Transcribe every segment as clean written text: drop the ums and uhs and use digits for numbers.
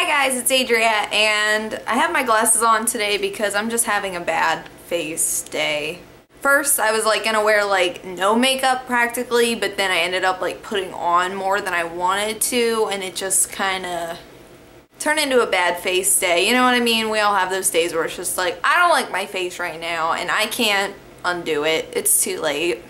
Hi guys, it's Adria, and I have my glasses on today because I'm just having a bad face day. First, I was like gonna wear like no makeup practically, but then I ended up like putting on more than I wanted to, and it just kind of turned into a bad face day. You know what I mean? We all have those days where it's just like, I don't like my face right now, and I can't undo it. It's too late.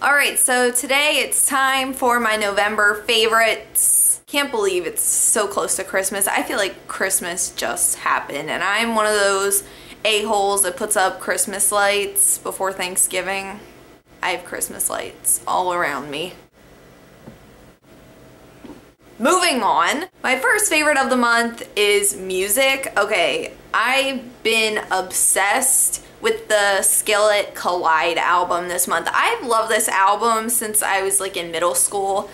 Alright, so today it's time for my November favorites. Can't believe it's so close to Christmas. I feel like Christmas just happened, and I'm one of those a-holes that puts up Christmas lights before Thanksgiving. I have Christmas lights all around me. Moving on, my first favorite of the month is music. Okay, I've been obsessed with the SPILLIT Collide album this month. I've loved this album since I was like in middle school.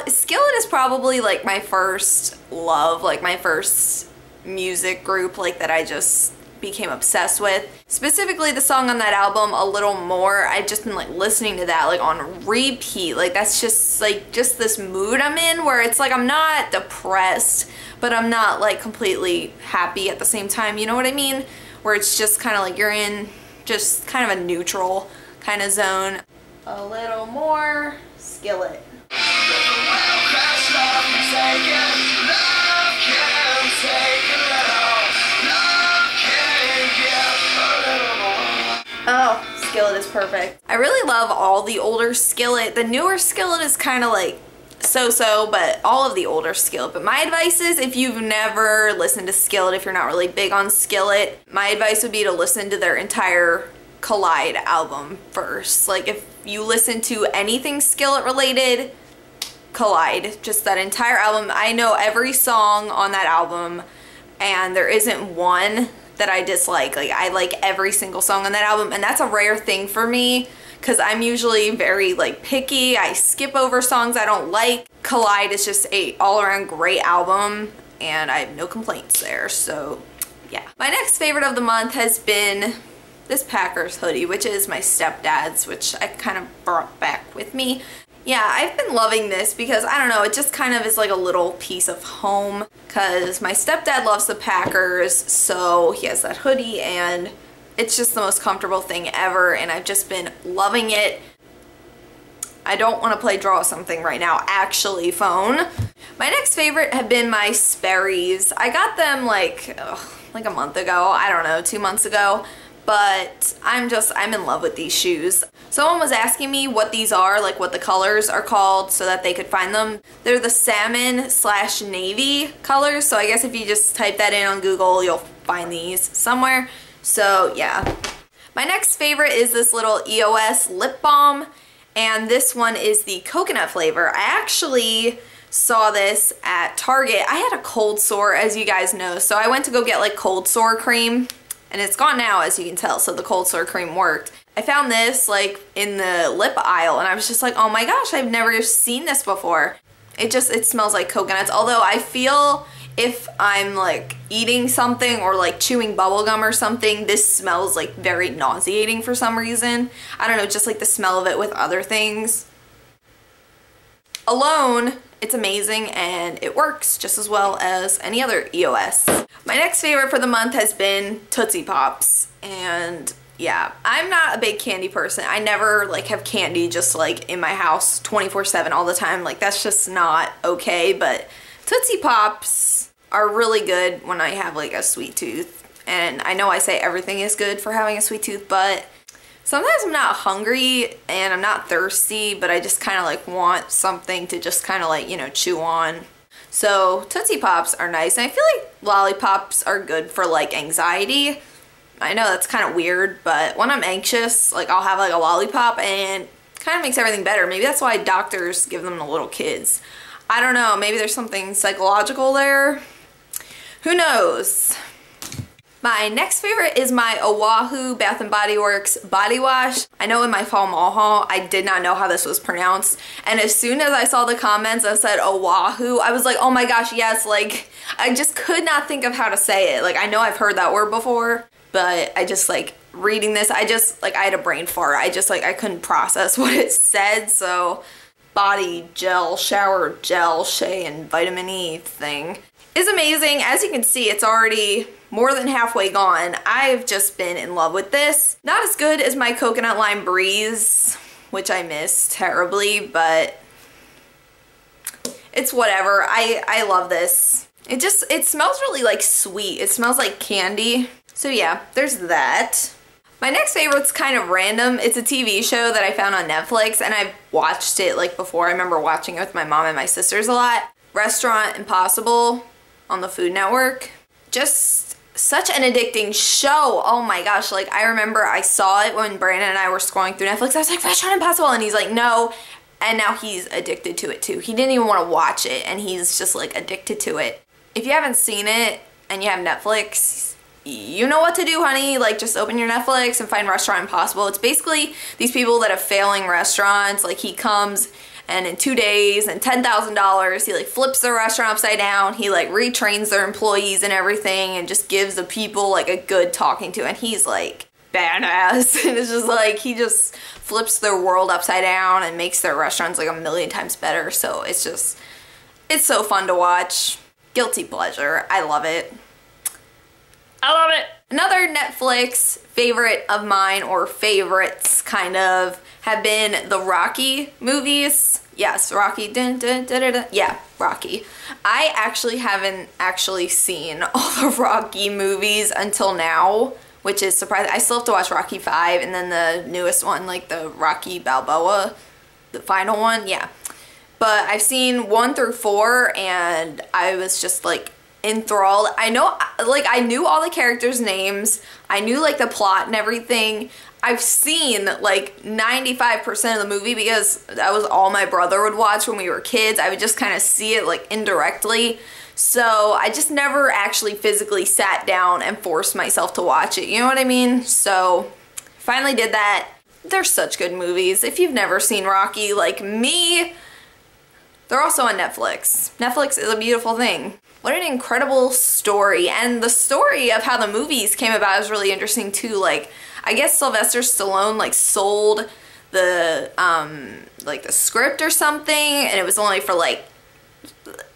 SPILLIT is probably like my first love, like my first music group like that I just became obsessed with. Specifically the song on that album, A Little More, I've just been like listening to that like on repeat. Like that's just like this mood I'm in where it's like I'm not depressed, but I'm not like completely happy at the same time, you know what I mean? Where it's just kind of like you're in just kind of a neutral kind of zone. A Little More, SPILLIT. Oh, SPILLIT is perfect. I really love all the older SPILLIT. The newer SPILLIT is kind of like so-so, but all of the older SPILLIT. But my advice is, if you've never listened to SPILLIT, if you're not really big on SPILLIT, my advice would be to listen to their entire Collide album first. Like if you listen to anything SPILLIT related, Collide, just that entire album. I know every song on that album, and there isn't one that I dislike. Like I like every single song on that album, and that's a rare thing for me because I'm usually very like picky. I skip over songs I don't like. Collide is just a all-around great album, and I have no complaints there. So yeah. My next favorite of the month has been this Packers hoodie, which is my stepdad's, which I kind of brought back with me. Yeah, I've been loving this because, I don't know, it just kind of is like a little piece of home because my stepdad loves the Packers, so he has that hoodie, and it's just the most comfortable thing ever, and I've just been loving it. I don't want to play draw something right now, actually, phone. My next favorite have been my Sperry's. I got them like a month ago, I don't know, 2 months ago. But I'm in love with these shoes. Someone was asking me what these are, like what the colors are called so that they could find them. They're the salmon/navy colors, so I guess if you just type that in on Google, you'll find these somewhere. So yeah. My next favorite is this little EOS lip balm, and this one is the coconut flavor. I actually saw this at Target. I had a cold sore, as you guys know, so I went to go get like cold sore cream. And it's gone now, as you can tell, so the cold sore cream worked. I found this like in the lip aisle, and I was just like, oh my gosh, I've never seen this before. It smells like coconuts, although I feel if I'm like eating something or like chewing bubble gum or something, this smells like very nauseating for some reason. I don't know, just like the smell of it with other things. Alone, it's amazing, and it works just as well as any other EOS. My next favorite for the month has been Tootsie Pops, and yeah, I'm not a big candy person. I never like have candy just like in my house 24/7 all the time. Like that's just not okay, but Tootsie Pops are really good when I have like a sweet tooth. And I know I say everything is good for having a sweet tooth, but sometimes I'm not hungry and I'm not thirsty, but I just kind of like want something to just kind of like, you know, chew on. So Tootsie Pops are nice, and I feel like lollipops are good for like anxiety. I know that's kind of weird, but when I'm anxious, like I'll have like a lollipop and it kind of makes everything better. Maybe that's why doctors give them to little kids. I don't know, maybe there's something psychological there. Who knows? My next favorite is my Oahu Bath & Body Works body wash. I know in my fall mall haul, I did not know how this was pronounced. And as soon as I saw the comments that said Oahu, I was like, oh my gosh, yes. Like, I just could not think of how to say it. Like, I know I've heard that word before, but I just like reading this, I had a brain fart. I couldn't process what it said. So body gel, shower gel, shea and vitamin E thing. is amazing. As you can see, it's already more than halfway gone. I've just been in love with this. Not as good as my Coconut Lime Breeze, which I miss terribly, but it's whatever. I love this. It smells really like sweet. It smells like candy. So yeah, there's that. My next favorite's kind of random. It's a TV show that I found on Netflix, and I've watched it like before. I remember watching it with my mom and my sisters a lot. Restaurant Impossible on the Food Network. Just such an addicting show. Oh my gosh, like I remember I saw it when Brandon and I were scrolling through Netflix. I was like, Restaurant Impossible, and he's like, no. And now he's addicted to it too. He didn't even want to watch it, and he's just like addicted to it. If you haven't seen it and you have Netflix, you know what to do, honey. Like, just open your Netflix and find Restaurant Impossible. It's basically these people that have failing restaurants. Like, he comes and in 2 days and $10,000, he like flips the restaurant upside down. He like retrains their employees and everything and just gives the people like a good talking to. And he's like badass. And it's just like, he just flips their world upside down and makes their restaurants like a million times better. So it's just, it's so fun to watch. Guilty pleasure. I love it. I love it. Another Netflix favorite of mine, or favorites kind of, have been the Rocky movies. Yes, Rocky. Dun, dun, dun, dun, dun. Yeah, Rocky. I actually haven't seen all the Rocky movies until now, which is surprising. I still have to watch Rocky 5 and then the newest one, like the Rocky Balboa, the final one. Yeah. But I've seen 1 through 4 and I was just like enthralled. I knew all the characters' names. I knew like the plot and everything. I've seen like 95% of the movie because that was all my brother would watch when we were kids. I would just kind of see it like indirectly. So I just never actually physically sat down and forced myself to watch it. You know what I mean? So finally did that. They're such good movies. If you've never seen Rocky like me, they're also on Netflix. Netflix is a beautiful thing. What an incredible story. And the story of how the movies came about is really interesting too. Like, I guess Sylvester Stallone like sold the like the script or something, and it was only for like,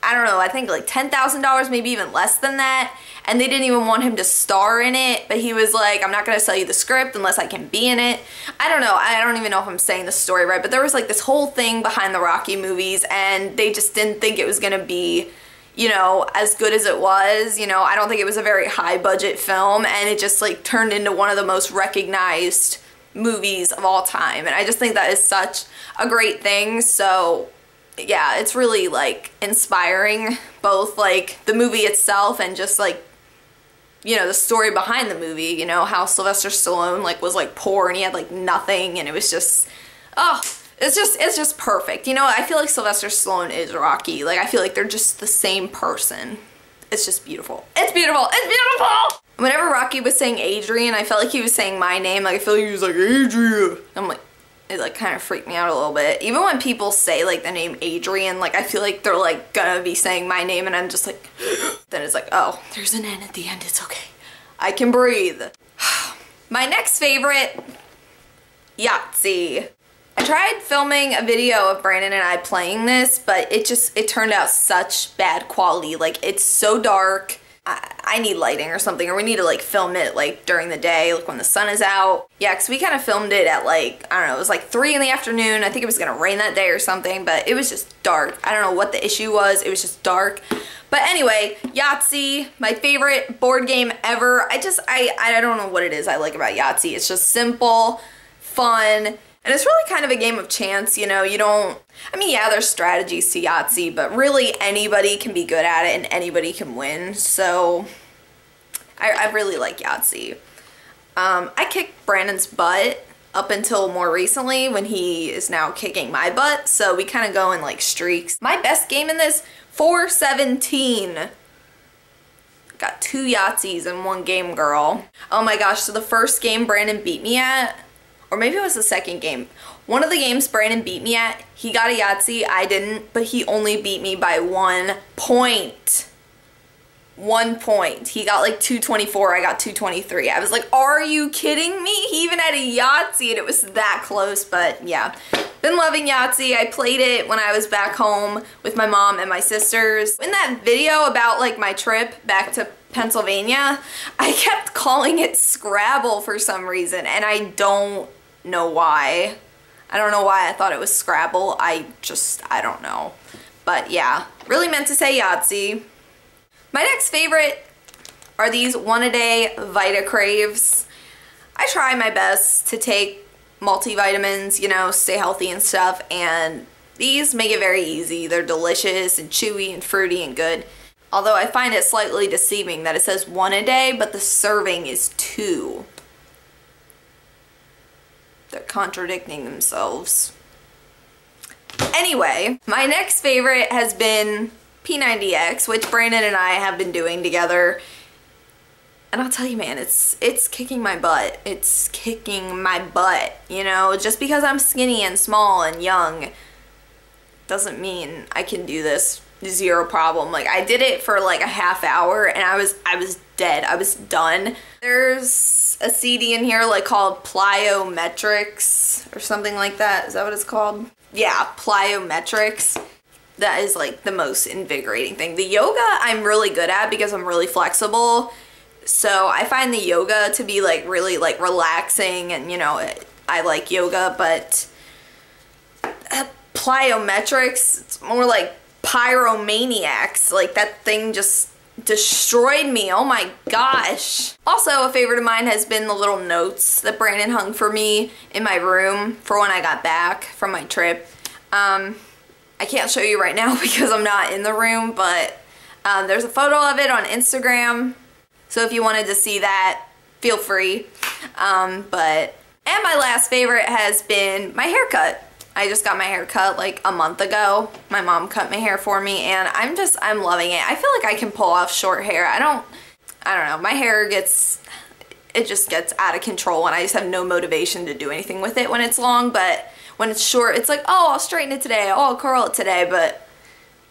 I don't know, I think like $10,000, maybe even less than that. And they didn't even want him to star in it, but he was like, I'm not gonna sell you the script unless I can be in it. I don't know, I don't even know if I'm saying the story right, but there was like this whole thing behind the Rocky movies, and they just didn't think it was gonna be, you know, as good as it was. You know, I don't think it was a very high budget film, and it just like turned into one of the most recognized movies of all time. And I just think that is such a great thing. So yeah, it's really like inspiring, both like the movie itself and just like, you know, the story behind the movie, you know, how Sylvester Stallone like was like poor and he had like nothing, and it was just, oh, it's just perfect. You know, I feel like Sylvester Stallone is Rocky. Like, I feel like they're just the same person. It's just beautiful. It's beautiful. It's beautiful! Whenever Rocky was saying Adrian, I felt like he was saying my name. Like, I feel like he was like, Adrian. I'm like, it like kind of freaked me out a little bit. Even when people say like the name Adrian, like I feel like they're like gonna be saying my name, and I'm just like, then it's like, oh, there's an N at the end. It's okay. I can breathe. My next favorite, Yahtzee. I tried filming a video of Brandon and I playing this, but it turned out such bad quality. Like, it's so dark. I need lighting or something, or we need to like film it like during the day, like when the sun is out. Yeah, because we kind of filmed it at like, I don't know, it was like 3 in the afternoon. I think it was gonna rain that day or something, but it was just dark. I don't know what the issue was. It was just dark. But anyway, Yahtzee, my favorite board game ever. I don't know what it is I like about Yahtzee. It's just simple, fun, and it's really kind of a game of chance, you know. You don't, I mean, yeah, there's strategies to Yahtzee, but really anybody can be good at it and anybody can win. So I really like Yahtzee. I kicked Brandon's butt up until more recently, when he is now kicking my butt. So we kind of go in like streaks. My best game in this, 417. Got 2 Yahtzees in one game, girl. Oh my gosh, so the first game Brandon beat me at, or maybe it was the second game. One of the games Brandon beat me at, he got a Yahtzee, I didn't, but he only beat me by 1 point. 1 point. He got like 224, I got 223. I was like, are you kidding me? He even had a Yahtzee and it was that close, but yeah. Been loving Yahtzee. I played it when I was back home with my mom and my sisters. In that video about like my trip back to Pennsylvania, I kept calling it Scrabble for some reason and I don't know why. I don't know why I thought it was Scrabble. I don't know. But yeah, really meant to say Yahtzee. My next favorite are these one-a-day Vita Craves. I try my best to take multivitamins, you know, stay healthy and stuff, and these make it very easy. They're delicious and chewy and fruity and good. Although I find it slightly deceiving that it says 1 a day, but the serving is 2. They're contradicting themselves. Anyway, my next favorite has been P90X, which Brandon and I have been doing together. And I'll tell you, man, it's kicking my butt. It's kicking my butt, you know? Just because I'm skinny and small and young doesn't mean I can do this zero problem. Like, I did it for like a half hour and I was dead. I was done. There's a CD in here like called Plyometrics or something like that. Is that what it's called? Yeah, Plyometrics. That is like the most invigorating thing. The yoga I'm really good at because I'm really flexible. So I find the yoga to be like really like relaxing and, you know, I like yoga, but plyometrics, it's more like pyromaniacs. Like that thing just destroyed me. Oh my gosh. Also a favorite of mine has been the little notes that Brandon hung for me in my room for when I got back from my trip. I can't show you right now because I'm not in the room, but there's a photo of it on Instagram. So if you wanted to see that, feel free. And my last favorite has been my haircut. I just got my hair cut like a month ago. My mom cut my hair for me and I'm loving it. I feel like I can pull off short hair. I don't know. My hair just gets out of control and I just have no motivation to do anything with it when it's long, but when it's short, it's like, oh, I'll straighten it today. Oh, I'll curl it today. But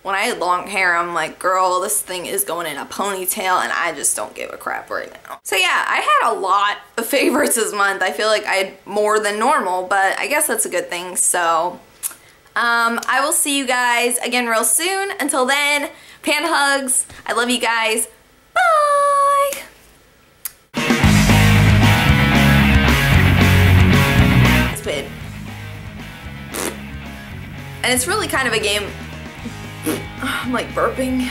when I had long hair, I'm like, girl, this thing is going in a ponytail and I just don't give a crap right now. So yeah, I had a lot of favorites this month. I feel like I had more than normal, but I guess that's a good thing. So I will see you guys again real soon. Until then, panda hugs. I love you guys. Bye. Spit. And it's really kind of a game. I'm like burping.